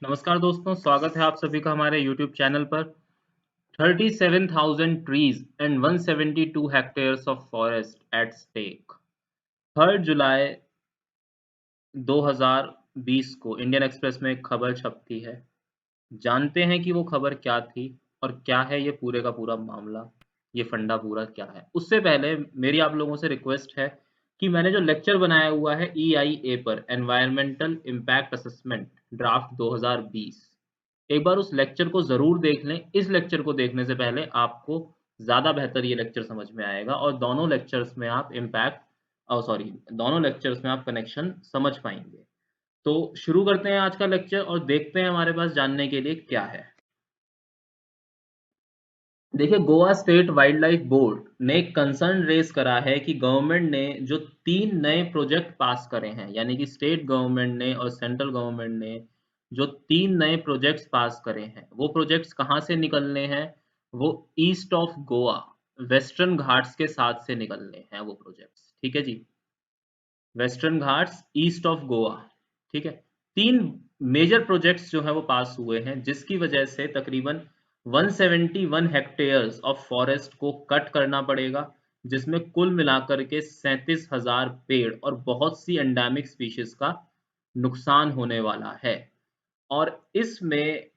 नमस्कार दोस्तों, स्वागत है आप सभी का हमारे YouTube चैनल पर। 37,000 trees and 172 hectares of forest at stake. 3 जुलाई 2020 को इंडियन एक्सप्रेस में एक खबर छपती है। जानते हैं कि वो खबर क्या थी और क्या है ये पूरे का पूरा मामला, ये फंडा पूरा क्या है। उससे पहले मेरी आप लोगों से रिक्वेस्ट है कि मैंने जो लेक्चर बनाया हुआ है EIA पर, एनवायरमेंटल इम्पैक्ट असेसमेंट ड्राफ्ट 2020, एक बार उस लेक्चर को ज़रूर देख लें। इस लेक्चर को देखने से पहले आपको ज़्यादा बेहतर ये लेक्चर समझ में आएगा और दोनों लेक्चर्स में आप दोनों लेक्चर्स में आप कनेक्शन समझ पाएंगे। तो शुरू करते हैं आज का लेक्चर और देखते हैं हमारे पास जानने के लिए क्या है। देखिए, Goa state wildlife board ने एक कंसर्न रेज करा है कि गवर्नमेंट ने जो 3 नए प्रोजेक्ट पास करे हैं, यानी कि स्टेट गवर्नमेंट ने और सेंट्रल गवर्नमेंट ने जो 3 नए प्रोजेक्ट्स पास करे हैं, वो प्रोजेक्ट्स कहाँ से निकलने हैं? वो east of Goa, Western Ghats के साथ से निकलने हैं वो प्रोजेक्ट्स। ठीक है जी, Western Ghats, east of Goa. ठीक है, 3 मेजर प्रोजेक्ट्स जो है वो पास हुए हैं, जिसकी वजह से तकरीबन 171 हेक्टेयर्स ऑफ फॉरेस्ट को कट करना पड़ेगा, जिसमें कुल मिलाकर के 37,000 पेड़ और बहुत सी एंडेमिक स्पीशीज का नुकसान होने वाला है। और इसमें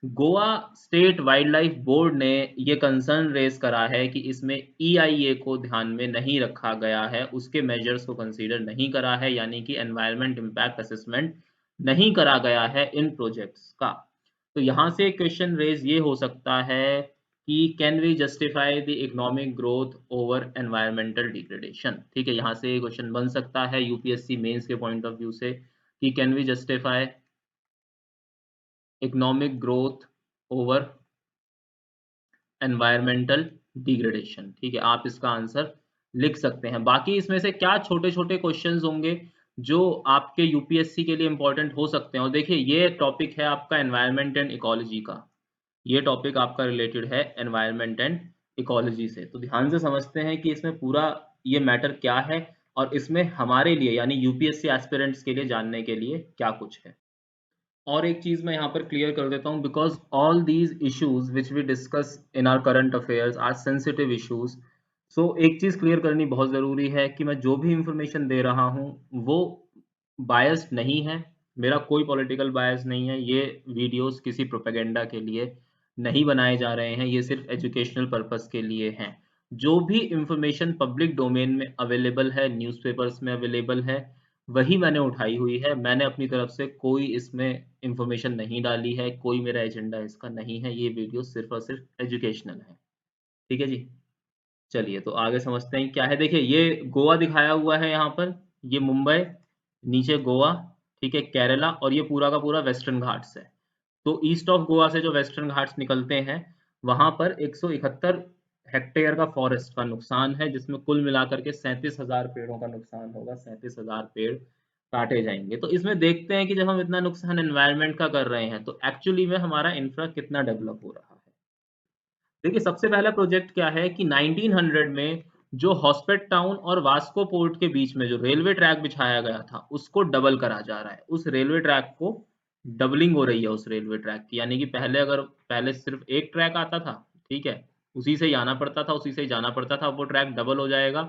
Goa state wildlife board ने ये कंसर्न रेज करा है कि इसमें EIA को ध्यान में नहीं रखा गया है, उसके मेजर्स को कंसीडर नहीं करा है, यानी कि एनवायरमेंट इम्पैक्ट असेसमेंट नहीं करा गया है इन प्रोजेक्ट्स का। तो यहाँ से क्वेश्चन रेज ये हो सकता है कि can we justify the economic growth over environmental degradation. ठीक है, यहाँ से क्वेश्चन बन सकता है UPSC मेंस के पॉइंट ऑफ व्यू से कि can we justify economic growth over environmental degradation. ठीक है, आप इसका आंसर लिख सकते हैं। बाकी इसमें से क्या छोटे छोटे क्वेश्चंस होंगे जो आपके यूपीएससी के लिए इंपॉर्टेंट हो सकते हैं। और देखिए, ये टॉपिक है आपका एनवायरमेंट एंड इकोलॉजी का, ये टॉपिक आपका रिलेटेड है एनवायरमेंट एंड इकोलॉजी से। तो ध्यान से समझते हैं कि इसमें पूरा ये मैटर क्या है और इसमें हमारे लिए यानी यूपीएससी एस्पिरेंट्स के लिए जानने के लिए क्या कुछ है। और एक चीज मैं यहाँ पर क्लियर कर देता हूँ, because all these issues which we discuss in are current affairs are sensitive issues. So एक चीज क्लियर करनी बहुत जरूरी है कि मैं जो भी इंफॉर्मेशन दे रहा हूँ वो बायस्ड नहीं है, मेरा कोई पॉलिटिकल बायस नहीं है। ये वीडियोस किसी प्रोपेगेंडा के लिए नहीं बनाए जा रहे हैं, ये सिर्फ एजुकेशनल पर्पस के लिए हैं। जो भी इंफॉर्मेशन पब्लिक डोमेन में अवेलेबल है, न्यूज़पेपर्स में अवेलेबल है, वही मैंने उठाई हुई है। मैंने अपनी तरफ से कोई इसमें इंफॉर्मेशन नहीं डाली है, कोई मेरा एजेंडा इसका नहीं है। ये वीडियो सिर्फ और सिर्फ एजुकेशनल है। ठीक है जी, चलिए तो आगे समझते हैं क्या है। देखिए, ये गोवा दिखाया हुआ है यहाँ पर, ये मुंबई, नीचे गोवा, ठीक है, केरला, और ये पूरा का पूरा वेस्टर्न घाट्स है। तो ईस्ट ऑफ गोवा से जो वेस्टर्न घाट्स निकलते हैं, वहां पर 171 हेक्टेयर का फॉरेस्ट का नुकसान है, जिसमें कुल मिलाकर के 37,000 पेड़ों का नुकसान होगा। 37,000 पेड़ काटे जाएंगे। तो इसमें देखते हैं कि जब हम इतना नुकसान एनवायरनमेंट का कर रहे हैं तो एक्चुअली में हमारा इंफ्रा कितना डेवलप हो रहा है। देखिए, सबसे पहला प्रोजेक्ट क्या है कि 1900 में जो हॉस्पेट टाउन और वास्को पोर्ट के बीच में जो रेलवे ट्रैक बिछाया गया था, उसको डबल करा जा रहा है। उस रेलवे ट्रैक को डबलिंग हो रही है उस रेलवे ट्रैक की, यानी कि पहले सिर्फ एक ट्रैक आता था, ठीक है, उसी से ही आना पड़ता था, उसी से ही जाना पड़ता था। अब वो ट्रैक डबल हो जाएगा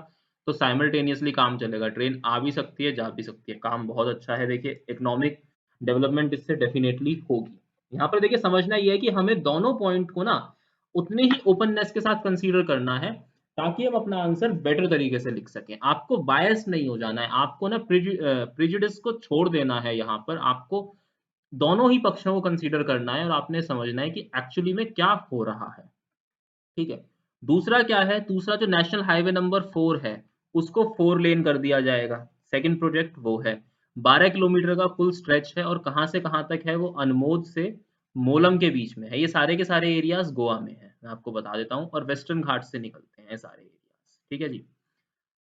तो साइमल्टेनियसली काम चलेगा, ट्रेन आ भी सकती है, जा भी सकती है। काम बहुत अच्छा है। देखिए, इकोनॉमिक डेवलपमेंट इससे डेफिनेटली होगी। यहाँ पर देखिए, समझना ये है कि हमें दोनों पॉइंट को ना उतने ही ओपननेस के साथ कंसीडर करना है, ताकि हम अपना आंसर बेटर तरीके से लिख सकें। आपको बायस नहीं हो जाना है, आपको ना प्रिजुडिस को छोड़ देना है। यहाँ पर आपको दोनों ही पक्षों को कंसीडर करना है और आपने समझना है कि एक्चुअली में क्या हो रहा है। ठीक है, दूसरा क्या है? दूसरा जो नेशनल हाईवे नंबर 4 है, उसको 4 लेन कर दिया जाएगा। सेकंड प्रोजेक्ट वो है, 12 किलोमीटर का कुल स्ट्रेच है और कहाँ से कहाँ तक है? वो अनमोद से मोलम के बीच में है। ये सारे के सारे एरियाज गोवा में है, मैं आपको बता देता हूँ, और वेस्टर्न घाट से निकलते हैं सारे एरियाज। ठीक है जी।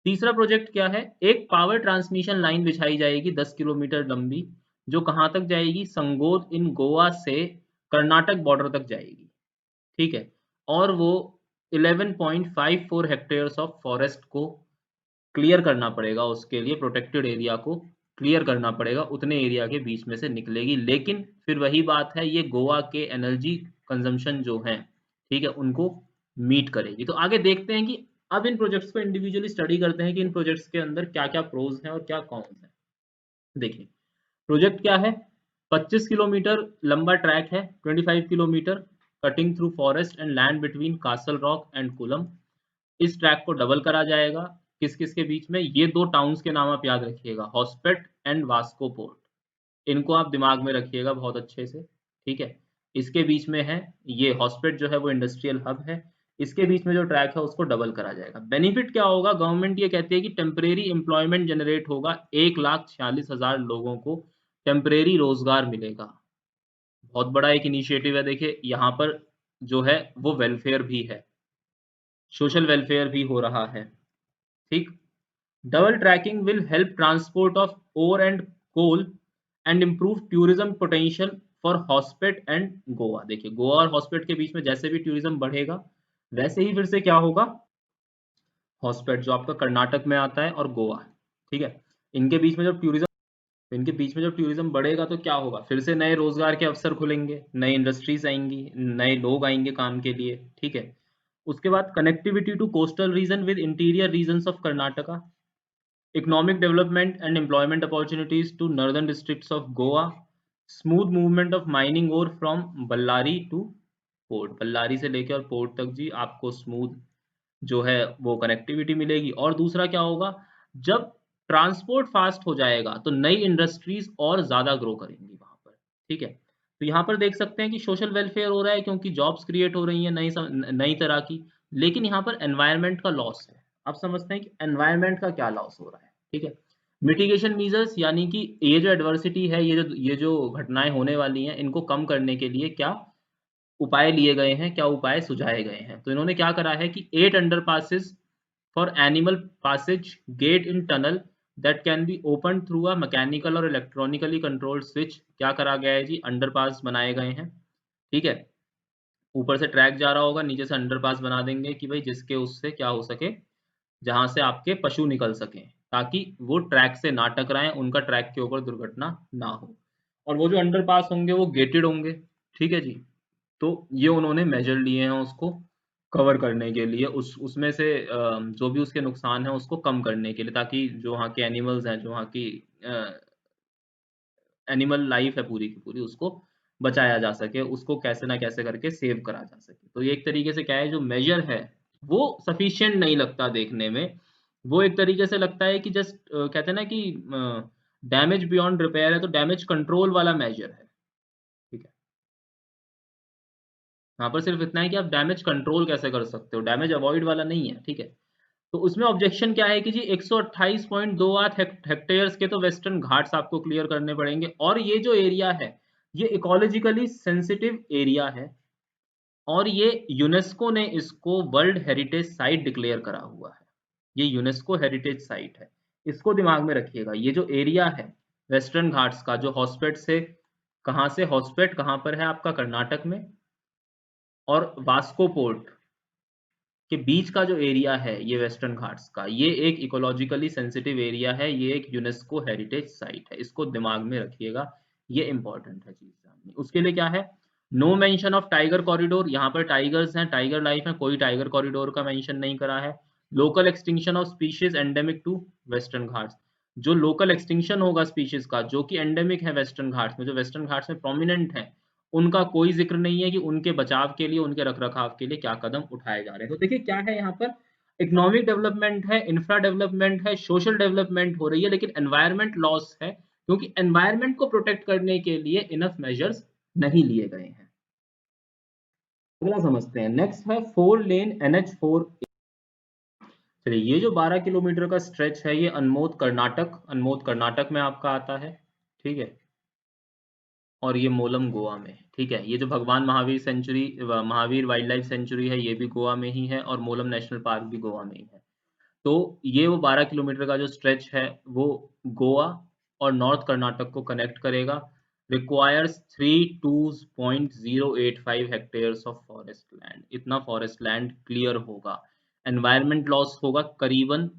तीसरा प्रोजेक्ट क्या है? एक पावर ट्रांसमिशन लाइन बिछाई जाएगी 10 किलोमीटर लंबी, जो कहाँ तक जाएगी? संगोद इन गोवा से कर्नाटक बॉर्डर तक जाएगी। ठीक है, और वो 11.54 हेक्टेयर्स ऑफ फॉरेस्ट को क्लियर करना पड़ेगा, उसके लिए प्रोटेक्टेड एरिया को क्लियर करना पड़ेगा, उतने एरिया के बीच में से निकलेगी। लेकिन फिर वही बात है, ये गोवा के एनर्जी कंजम्पशन जो है, ठीक है, उनको मीट करेगी। तो आगे देखते हैं कि अब इन प्रोजेक्ट्स को इंडिविजुअली स्टडी करते हैं कि इन प्रोजेक्ट्स के अंदर क्या क्या प्रोज हैं और क्या कॉन्स हैं। देखिए प्रोजेक्ट क्या है, 25 किलोमीटर लंबा ट्रैक है, 25 kilometre cutting through forest and land between castle rock and coulomb. इस ट्रैक को डबल करा जाएगा, किस किस के बीच में, ये दो टाउन्स के नाम आप याद रखिएगा, हॉस्पेट एंड वास्को पोर्ट, इनको आप दिमाग में रखिएगा बहुत अच्छे से, ठीक है। इसके बीच में है, ये हॉस्पेट जो है वो इंडस्ट्रियल हब है, इसके बीच में जो ट्रैक है उसको डबल करा जाएगा। बेनिफिट क्या होगा, गवर्नमेंट ये कहती है कि टेम्परेरी एम्प्लॉयमेंट जनरेट होगा, 1,46,000 लोगों को टेम्परेरी रोजगार मिलेगा। बहुत बड़ा एक इनिशिएटिव है। देखिए यहाँ पर जो है वो वेलफेयर भी है, सोशल वेलफेयर भी हो रहा है, ठीक। Double tracking will help transport of ore and coal and improve tourism potential for Hospet and Goa. देखिए गोवा और हॉस्पेट के बीच में जैसे भी टूरिज्म बढ़ेगा, वैसे ही फिर से क्या होगा, हॉस्पेट जो आपका कर्नाटक में आता है और गोवा, ठीक है, इनके बीच में जब टूरिज्म, इनके बीच में जब टूरिज्म बढ़ेगा तो क्या होगा, फिर से नए रोजगार के अवसर खुलेंगे, नई इंडस्ट्रीज आएंगी, नए लोग आएंगे काम के लिए, ठीक है। उसके बाद connectivity to coastal region with interior regions of Karnataka, economic development and employment opportunities to northern districts of Goa, smooth movement of mining ore from Ballari to port, Ballari से लेकर और पोर्ट तक जी आपको स्मूथ जो है वो कनेक्टिविटी मिलेगी। और दूसरा क्या होगा, जब ट्रांसपोर्ट फास्ट हो जाएगा तो नई इंडस्ट्रीज और ज्यादा ग्रो करेंगी वहां पर, ठीक है। तो यहाँ पर देख सकते हैं कि सोशल वेलफेयर हो रहा है क्योंकि जॉब्स क्रिएट हो रही हैं नई तरह की, लेकिन यहाँ पर एनवायरनमेंट का लॉस है। आप समझते हैं कि एनवायरनमेंट का क्या लॉस हो रहा है, ठीक है। मिटिगेशन मीजर्स, यानी कि ये जो एडवर्सिटी है, ये जो घटनाएं होने वाली हैं, इनको कम करने के लिए क्या उपाय लिए गए हैं, क्या उपाय सुझाए गए हैं। तो इन्होंने क्या करा है कि 8 underpasses for animal passage gate in tunnel that can be open through a mechanical or electronically controlled switch, क्या करा गया है जी, अंडरपास बनाए गए हैं, ठीक है। ऊपर से ट्रैक जा रहा होगा, नीचे से अंडरपास बना देंगे कि भाई जिसके उससे क्या हो सके, जहां से आपके पशु निकल सकें, ताकि वो ट्रैक से ना टकराएं, उनका ट्रैक के ऊपर दुर्घटना ना हो। और वो जो अंडरपास होंगे वो गेटेड होंगे, ठीक है जी। तो ये उन्होंने मेजर लिए हैं उसको कवर करने के लिए, उस उसमें से जो भी उसके नुकसान है उसको कम करने के लिए, ताकि जो वहाँ के एनिमल्स हैं, जो वहाँ की एनिमल लाइफ है पूरी की पूरी, उसको बचाया जा सके, उसको कैसे ना कैसे करके सेव करा जा सके। तो ये एक तरीके से क्या है, जो मेजर है वो सफिशिएंट नहीं लगता देखने में, वो एक तरीके से लगता है कि जस्ट कहते हैं ना कि डैमेज बियॉन्ड रिपेयर है, तो डैमेज कंट्रोल वाला मेजर है, ठीक है। यहाँ पर सिर्फ इतना है कि आप डैमेज कंट्रोल कैसे कर सकते हो, डैमेज अवॉइड वाला नहीं है, ठीक है। तो उसमें ऑब्जेक्शन क्या है कि जी 128.28 हेक्टेयर्स के तो वेस्टर्न घाट्स आपको क्लियर करने पड़ेंगे, और ये जो एरिया है ये इकोलॉजिकली सेंसिटिव एरिया है, और ये यूनेस्को ने इसको वर्ल्ड हेरिटेज साइट डिक्लेयर करा हुआ है, ये यूनेस्को हेरिटेज साइट है। इसको दिमाग में रखिएगा, ये जो एरिया है वेस्टर्न घाट्स का, जो हॉस्पेट से, कहाँ से हॉस्पेट कहाँ पर है आपका, कर्नाटक में, और वास्को पोर्ट के बीच का जो एरिया है ये वेस्टर्न घाट्स का, ये एक इकोलॉजिकली सेंसिटिव एरिया है, ये एक यूनेस्को हेरिटेज साइट है, इसको दिमाग में रखिएगा, ये इंपॉर्टेंट है चीज जाननी। उसके लिए क्या है, no mention of tiger corridor, यहाँ पर टाइगर्स हैं, टाइगर लाइफ है, कोई टाइगर कॉरिडोर का मेंशन नहीं करा है। Local extinction of species endemic to western Ghats, जो लोकल एक्सटिंक्शन होगा स्पीशीज का जो कि एंडेमिक है वेस्टर्न घाट्स में, जो वेस्टर्न घाट्स में प्रोमिनेंट है, उनका कोई जिक्र नहीं है कि उनके बचाव के लिए, उनके रखरखाव के लिए क्या कदम उठाए जा रहे हैं। तो देखिए क्या है यहाँ पर, इकोनॉमिक डेवलपमेंट है, इंफ्रा डेवलपमेंट है, सोशल डेवलपमेंट हो रही है, लेकिन एनवायरमेंट लॉस है क्योंकि एनवायरमेंट को प्रोटेक्ट करने के लिए इनफ मेजर्स नहीं लिए गए हैं। अगला समझते हैं, नेक्स्ट है 4 लेन NH4। चलिए ये जो 12 किलोमीटर का स्ट्रेच है ये अनमोद कर्नाटक में आपका आता है, ठीक है, और ये मोलम गोवा में, ठीक है। ये जो भगवान Mahavir sanctuary, Mahavir wildlife sanctuary है, ये भी गोवा में ही है, और मोलम नेशनल पार्क भी गोवा में ही है। तो ये वो 12 किलोमीटर का जो स्ट्रेच है वो गोवा और नॉर्थ कर्नाटक को कनेक्ट करेगा, requires 32.085 hectares of forest land, इतना फॉरेस्ट लैंड क्लियर होगा। एनवायरमेंट लॉस होगा करीबन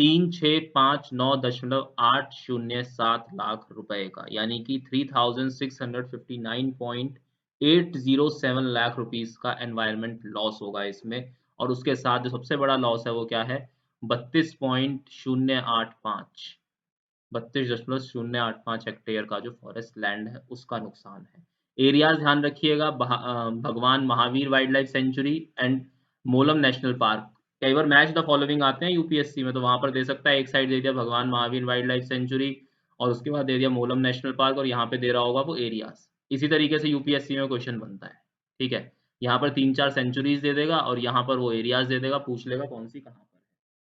3659.807 लाख रुपए का, यानी कि 3659.807 लाख रुपीस का एनवायरमेंट लॉस होगा इसमें। और उसके साथ जो सबसे बड़ा लॉस है वो क्या है, 32.085 हेक्टेयर का जो फॉरेस्ट लैंड है उसका नुकसान है। एरियाज ध्यान रखिएगा, भगवान Mahavir wildlife century and Mollem national park. कई बार मैच द फॉलोइंग आते हैं यूपीएससी में, तो वहां पर दे सकता है, एक साइड दे दिया भगवान महावीर वाइल्ड लाइफ सेंचुरी और उसके बाद दे दिया मोलम नेशनल पार्क, और यहाँ पे दे रहा होगा वो एरियाज। इसी तरीके से यूपीएससी में क्वेश्चन बनता है, ठीक है। यहाँ पर 3-4 सेंचुरीज दे देगा और यहाँ पर वो एरियाज दे देगा, पूछ लेगा कौन सी कहाँ पर है।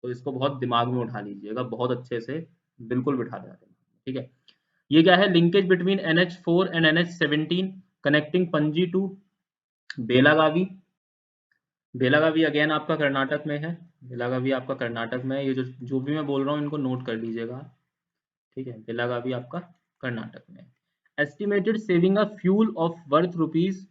तो इसको बहुत दिमाग में उठा लीजिएगा, बहुत अच्छे से बिल्कुल बिठा देना, ठीक है। ये क्या है, linkage between NH4 and NH17 connecting Panaji to Belagavi. Belagavi again आपका कर्नाटक में है, बेलागावी आपका कर्नाटक में है। ये जो भी मैं बोल रहा हूँ इनको नोट कर लीजिएगा, ठीक है। बेलागावी आपका कर्नाटक में। Estimated saving a fuel of worth rupees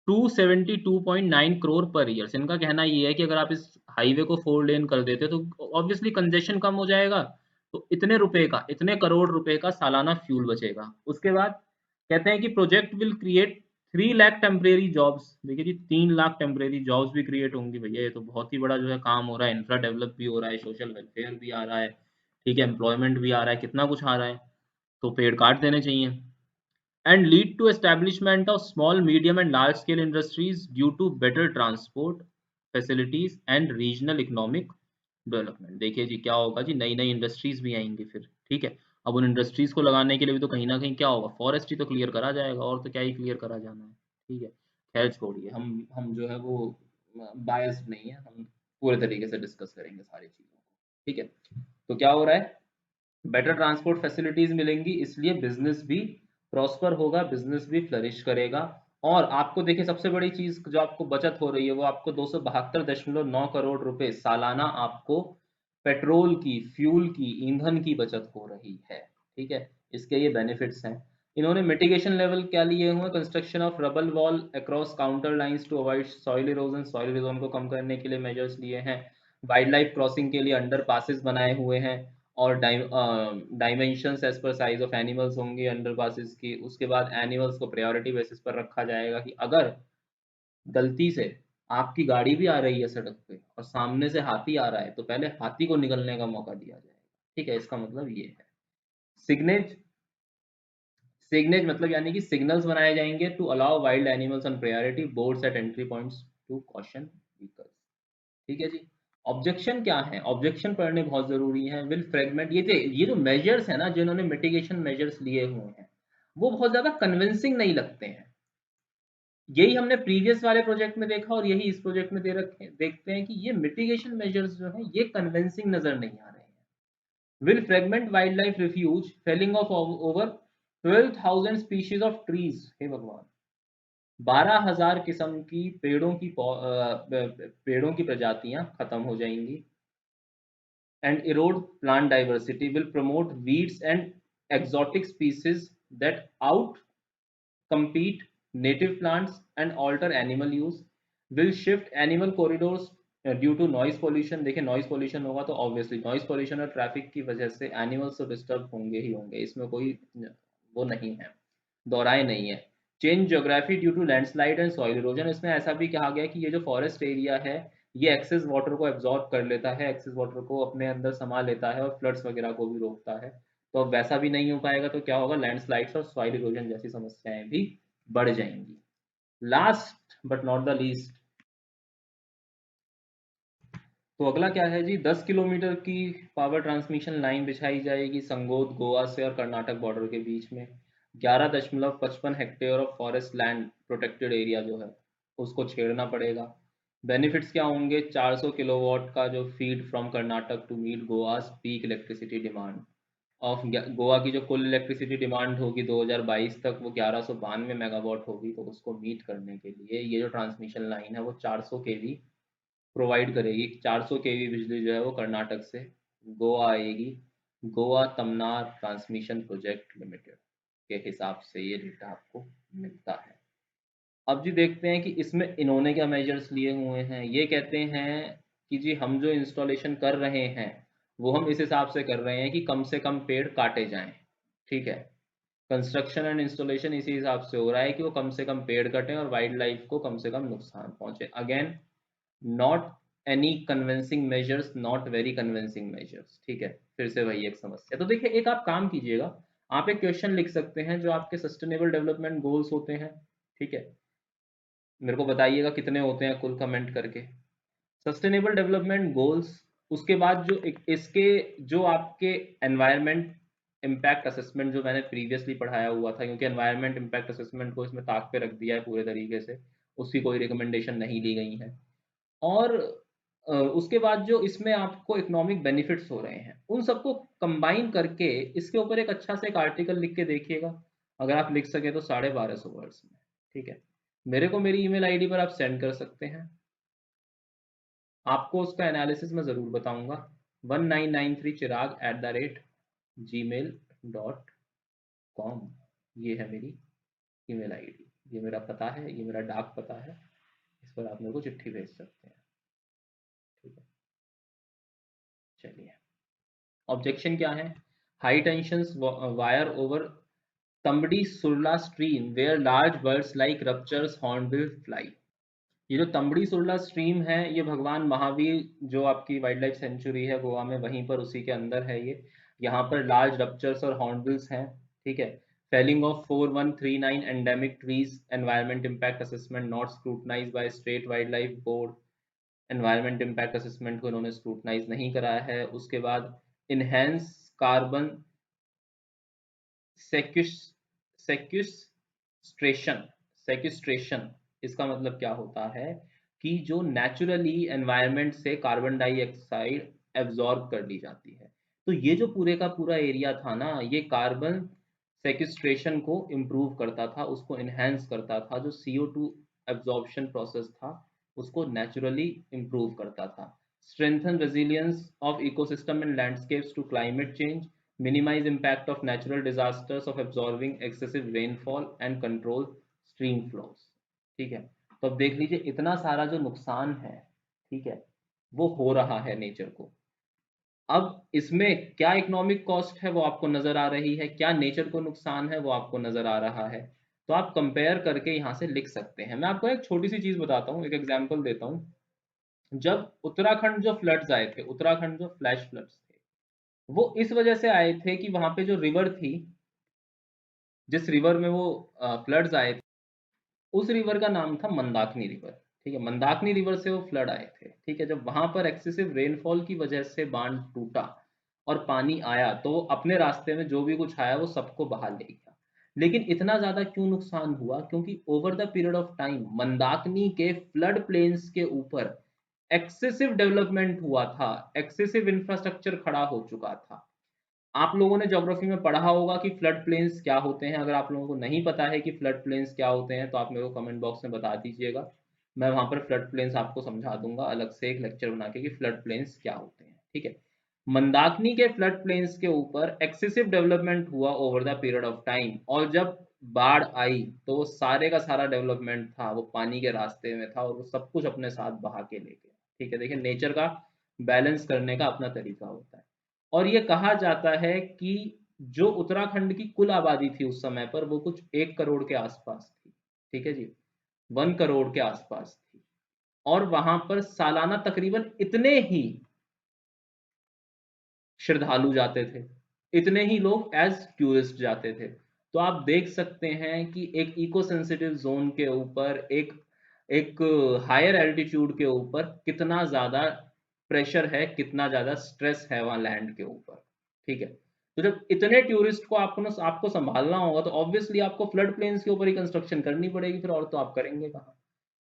272.9 crore per year. इनका कहना ये है कि अगर आप इस हाईवे को 4 लेन कर देते तो ऑब्वियसली कंजेशन कम हो जाएगा, तो इतने रुपए का, इतने करोड़ रुपए का सालाना फ्यूल बचेगा। उसके बाद कहते हैं कि project will create 3 lakh temporary jobs. देखिए जी, 3 लाख टेम्परेरी जॉब्स भी क्रिएट होंगी भैया, ये तो बहुत ही बड़ा जो है काम हो रहा है। इंफ्रा डेवलप भी हो रहा है, सोशल वेलफेयर भी आ रहा है, ठीक है, एम्प्लॉयमेंट भी आ रहा है, कितना कुछ आ रहा है, तो पेड़ काट देने चाहिए। And lead to establishment of small, medium and large scale industries due to better transport facilities and regional economic development। देखिए जी क्या होगा जी, नई नई इंडस्ट्रीज भी आएंगी फिर, ठीक है। अब उन इंडस्ट्रीज को लगाने के लिए भी तो कहीं ना कहीं क्या होगा, फॉरेस्ट ही तो क्लियर करा जाएगा, और तो क्या ही क्लियर करा जाना है, ठीक है। खैर छोड़िए, हम जो है वो बायस्ड नहीं है, हम पूरे तरीके से डिस्कस करेंगे सारी चीजों को, ठीक है। तो क्या हो रहा है, बेटर ट्रांसपोर्ट फैसिलिटीज मिलेंगी, इसलिए बिजनेस भी प्रॉस्पर होगा, बिजनेस भी फ्लरिश करेगा। और आपको देखिए सबसे बड़ी चीज जो आपको बचत हो रही है वो आपको 272.9 करोड़ रुपए सालाना आपको पेट्रोल की, फ्यूल की, ईंधन की बचत हो रही है, ठीक है। इसके ये बेनिफिट्स हैं। इन्होंने मिटिगेशन लेवल क्या लिए हुए, construction of rubble wall across contour lines to avoid soil erosion, soil erosion को कम करने के लिए मेजर्स लिए हैं। वाइल्ड लाइफ क्रॉसिंग के लिए अंडर पासिस बनाए हुए हैं, और dimensions as per size of animals होंगे अंडर पासिस की। उसके बाद एनिमल्स को प्रायोरिटी बेसिस पर रखा जाएगा कि अगर गलती से आपकी गाड़ी भी आ रही है सड़क पे और सामने से हाथी आ रहा है तो पहले हाथी को निकलने का मौका दिया जाएगा, ठीक है। इसका मतलब ये है। सिग्नेज, सिग्नेज मतलब यानी कि सिग्नल्स बनाए जाएंगे to allow wild animals on priority, boards at entry points to caution vehicles, ठीक है जी। ऑब्जेक्शन क्या है, ऑब्जेक्शन पढ़ने बहुत जरूरी है। विल फ्रेगमेंट, ये जो मेजर्स है ना, जिन्होंने मिटिगेशन मेजर्स लिए हुए हैं वो बहुत ज्यादा कन्विंसिंग नहीं लगते हैं। यही हमने प्रीवियस वाले प्रोजेक्ट में देखा और यही इस प्रोजेक्ट में दे रखे, देखते हैं कि ये मिटिगेशन मेजर्स जो है ये कन्विंसिंग नजर नहीं आ रहे हैं। Will fragment wild life refuge, felling of over 12,000 species of trees. हे भगवान, 12,000 किस्म की पेड़ों की प्रजातियां खत्म हो जाएंगी। And erode plant diversity, will promote weeds and exotic species that outcompete native plants and alter animal use, will shift animal corridors due to noise pollution। देखिए नॉइज पोल्यूशन होगा तो ऑब्वियसली नॉइज पोल्यूशन और traffic की वजह से animals तो disturb होंगे ही होंगे, इसमें कोई वो नहीं है, दोहराए नहीं है। Change geography due to landslide and soil erosion, इसमें ऐसा भी कहा गया कि ये जो फॉरेस्ट एरिया है ये एक्सेस वाटर को एब्जॉर्ब कर लेता है, एक्सेस वाटर को अपने अंदर समा लेता है और फ्लड्स वगैरह को भी रोकता है। तो अब वैसा भी नहीं हो पाएगा तो क्या होगा, लैंडस्लाइड्स और सॉइल इरोजन जैसी समस्याएं भी बढ़ जाएंगी। Last but not the least, तो अगला क्या है जी, 10 किलोमीटर की पावर ट्रांसमिशन लाइन बिछाई जाएगी संगोद गोवा से और कर्नाटक बॉर्डर के बीच में। 11.55 hectare of forest land protected area जो है उसको छेड़ना पड़ेगा। बेनिफिट्स क्या होंगे, 400 किलोवाट का जो feed from Karnataka to meet Goa's peak electricity demand of, Goa की जो कुल इलेक्ट्रिसिटी डिमांड होगी 2022 तक वो 1192 मेगावाट होगी, तो उसको मीट करने के लिए ये जो ट्रांसमिशन लाइन है वो 400 केवी प्रोवाइड करेगी। 400 केवी बिजली जो है वो कर्नाटक से गोवा आएगी, Goa Tamnar transmission project limited के हिसाब से ये डेटा आपको मिलता है। अब जी देखते हैं कि इसमें इन्होंने क्या मेजर्स लिए हुए हैं। ये कहते हैं कि जी हम जो इंस्टॉलेशन कर रहे हैं वो हम इस हिसाब से कर रहे हैं कि कम से कम पेड़ काटे जाएं, ठीक है। कंस्ट्रक्शन एंड इंस्टॉलेशन इसी हिसाब से हो रहा है कि वो कम से कम पेड़ कटें और वाइल्ड लाइफ को कम से कम नुकसान पहुंचे। Again, not any convincing measures, not very convincing measures, ठीक है। फिर से वही एक समस्या। तो देखिए, एक आप काम कीजिएगा, आप एक क्वेश्चन लिख सकते हैं जो आपके सस्टेनेबल डेवलपमेंट गोल्स होते हैं, ठीक है। मेरे को बताइएगा कितने होते हैं कुल, कमेंट करके। सस्टेनेबल डेवलपमेंट गोल्स, उसके बाद जो इसके जो आपके एनवायरनमेंट इम्पैक्ट असेसमेंट जो मैंने प्रीवियसली पढ़ाया हुआ था, क्योंकि एनवायरनमेंट इम्पैक्ट असेसमेंट को इसमें ताक पे रख दिया है पूरे तरीके से, उसकी कोई रिकमेंडेशन नहीं ली गई है। और उसके बाद जो इसमें आपको इकोनॉमिक बेनिफिट्स हो रहे हैं, उन सबको कंबाइन करके इसके ऊपर एक अच्छा सा एक आर्टिकल लिख के देखिएगा। अगर आप लिख सके तो 1250 वर्ड्स में, ठीक है। मेरे को मेरी ईमेल आईडी पर आप सेंड कर सकते हैं। आपको उसका एनालिसिस मैं ज़रूर बताऊंगा। 1993चिराग@gmail.com, ये है मेरी ईमेल आईडी, ये मेरा पता है, ये मेरा डाक पता है। इस पर आप मेरे को चिट्ठी भेज सकते हैं, ठीक है। चलिए, ऑब्जेक्शन क्या है? High tension wire over Tambdi Surla stream where large birds like raptors hornbill fly. ये जो तम्बड़ी सुरला स्ट्रीम है, ये भगवान महावीर जो आपकी वाइल्ड लाइफ सेंचुरी है गोवा में, वहीं पर उसी के अंदर है ये। यहाँ पर लार्ज रप्चर्स और हॉर्नबिल्स हैं, ठीक है। Felling of 4139 endemic trees, environment impact assessment not scrutinise by state wildlife board. Environment impact assessment को इन्होंने स्क्रूटनाइज नहीं कराया है। उसके बाद इनहेंस कार्बन सेक्विस्ट्रेशन, सेक्विस्ट्रेशन इसका मतलब क्या होता है कि जो नेचुरली एनवायरनमेंट से कार्बन डाइऑक्साइड एब्जॉर्ब कर ली जाती है। तो ये जो पूरे का पूरा एरिया था ना, ये कार्बन सेक्विस्ट्रेशन को इम्प्रूव करता था, उसको इन्हेंस करता था। जो CO2 एब्जॉर्प्शन प्रोसेस था, उसको नेचुरली इम्प्रूव करता था। Strengthen resilience of ecosystem and landscapes to climate change, minimize impact of natural disasters of absorbing excessive rainfall and control stream flows, ठीक है। तो अब देख लीजिए, इतना सारा जो नुकसान है, ठीक है, वो हो रहा है नेचर को। अब इसमें क्या इकोनॉमिक कॉस्ट है वो आपको नजर आ रही है, क्या नेचर को नुकसान है वो आपको नजर आ रहा है। तो आप कंपेयर करके यहाँ से लिख सकते हैं। मैं आपको एक छोटी सी चीज बताता हूँ, एक एग्जाम्पल देता हूँ। जब उत्तराखंड जो फ्लड्स आए थे, उत्तराखंड जो फ्लैश फ्लड्स थे, वो इस वजह से आए थे कि वहां पे जो रिवर थी, जिस रिवर में वो फ्लड्स आए थे, उस रिवर का नाम था मंदाकिनी रिवर, ठीक है। मंदाकिनी रिवर से वो फ्लड आए थे, ठीक है। जब वहां पर एक्सेसिव रेनफॉल की वजह से बांध टूटा और पानी आया, तो वो अपने रास्ते में जो भी कुछ आया वो सबको बहा ले गया। लेकिन इतना ज्यादा क्यों नुकसान हुआ? क्योंकि over the period of time Mandakini के फ्लड प्लेन्स के ऊपर एक्सेसिव डेवलपमेंट हुआ था, एक्सेसिव इंफ्रास्ट्रक्चर खड़ा हो चुका था। आप लोगों ने ज्योग्राफी में पढ़ा होगा कि फ्लड प्लेन्स क्या होते हैं। अगर आप लोगों को नहीं पता है कि फ्लड प्लेन्स क्या होते हैं, तो आप मेरे को कमेंट बॉक्स में बता दीजिएगा। मैं वहां पर फ्लड प्लेन्स आपको समझा दूंगा अलग से एक लेक्चर बना के कि फ्लड प्लेन्स क्या होते हैं, ठीक है। मंदाकिनी के फ्लड प्लेन्स के ऊपर एक्सेसिव डेवलपमेंट हुआ over the period of time, और जब बाढ़ आई तो वो सारे का सारा डेवलपमेंट था वो पानी के रास्ते में था, और वो सब कुछ अपने साथ बहा के ले गया, ठीक है। देखिए, नेचर का बैलेंस करने का अपना तरीका होता है। और ये कहा जाता है कि जो उत्तराखंड की कुल आबादी थी उस समय पर, वो कुछ 1 करोड़ के आसपास थी, ठीक है जी, 1 करोड़ के आसपास थी। और वहां पर सालाना तकरीबन इतने ही श्रद्धालु जाते थे, इतने ही लोग एज टूरिस्ट जाते थे। तो आप देख सकते हैं कि एक इको सेंसिटिव जोन के ऊपर, एक एक हायर एल्टीट्यूड के ऊपर कितना ज्यादा प्रेशर है, कितना ज्यादा स्ट्रेस है वहां लैंड के ऊपर, ठीक है। तो जब इतने टूरिस्ट को आपको संभालना होगा, तो ऑब्वियसली आपको फ्लड प्लेन्स के ऊपर ही कंस्ट्रक्शन करनी पड़ेगी, फिर और तो आप करेंगे कहाँ।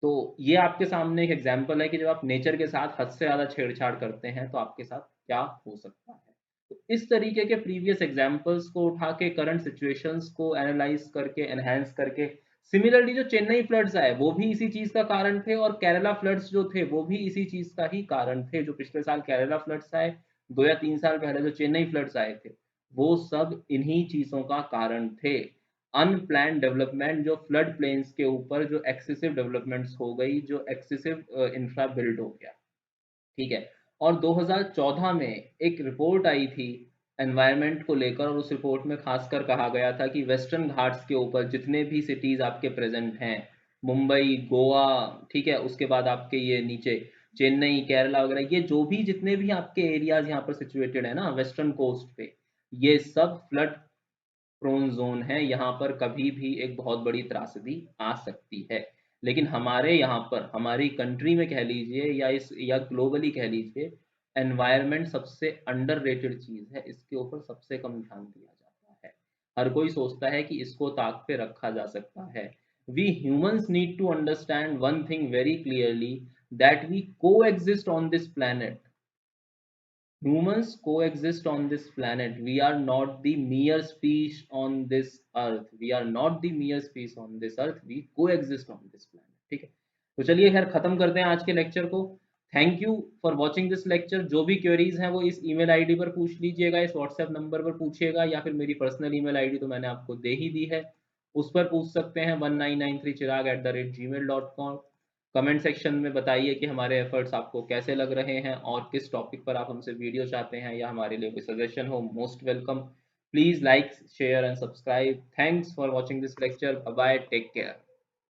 तो ये आपके सामने एक एग्जाम्पल है कि जब आप नेचर के साथ हद से ज़्यादा छेड़छाड़ करते हैं तो आपके साथ क्या हो सकता है। तो इस तरीके के प्रीवियस एग्जाम्पल्स को उठा के, करंट सिचुएशंस को एनालाइज करके, एनहेंस करके, सिमिलरली जो चेन्नई फ्लड्स आए वो भी इसी चीज़ का कारण थे, और केरला फ्लड्स जो थे वो भी इसी चीज़ का ही कारण थे। जो पिछले साल केरला फ्लड्स आए, 2 या 3 साल पहले जो चेन्नई फ्लड्स आए थे, वो सब इन्हीं चीज़ों का कारण थे। अनप्लान डेवलपमेंट, जो फ्लड प्लेन्स के ऊपर जो एक्सेसिव डेवलपमेंट्स हो गई, जो एक्सेसिव इंफ्रा बिल्ड हो गया, ठीक है। और 2014 में एक रिपोर्ट आई थी एनवायरनमेंट को लेकर, और उस रिपोर्ट में खासकर कहा गया था कि वेस्टर्न घाट्स के ऊपर जितने भी सिटीज आपके प्रेजेंट हैं, मुंबई, गोवा, ठीक है, उसके बाद आपके ये नीचे चेन्नई, केरला वगैरह, ये जो भी जितने भी आपके एरियाज यहाँ पर सिचुएटेड है ना वेस्टर्न कोस्ट पे, ये सब फ्लड प्रोन जोन है। यहाँ पर कभी भी एक बहुत बड़ी त्रासदी आ सकती है। लेकिन हमारे यहाँ पर, हमारी कंट्री में कह लीजिए या ग्लोबली कह लीजिए, एनवायरनमेंट सबसे अंडररेटेड चीज है, इसके ऊपर सबसे कम ध्यान दिया जाता है। हर कोई सोचता है कि इसको ताक पे रखा जा सकता है। We humans need to understand one thing very clearly, that we coexist on this planet. Humans coexist on this planet. We are not the mere species on this earth. We are not the mere species on this earth. We coexist on this planet. ठीक है, तो चलिए खैर खत्म करते हैं आज के लेक्चर को। Thank you for watching this lecture. जो भी क्वेरीज हैं वो इस ईमेल आईडी पर पूछ लीजिएगा, इस व्हाट्सएप नंबर पर पूछिएगा, या फिर मेरी पर्सनल ईमेल आईडी तो मैंने आपको दे ही दी है, उस पर पूछ सकते हैं 1993chirag@gmail.com। कमेंट सेक्शन में बताइए कि हमारे एफर्ट्स आपको कैसे लग रहे हैं और किस टॉपिक पर आप हमसे वीडियो चाहते हैं या हमारे लिए कोई सजेशन हो, most welcome. Please like, share and subscribe. Thanks for watching this lecture. Bye bye, take care.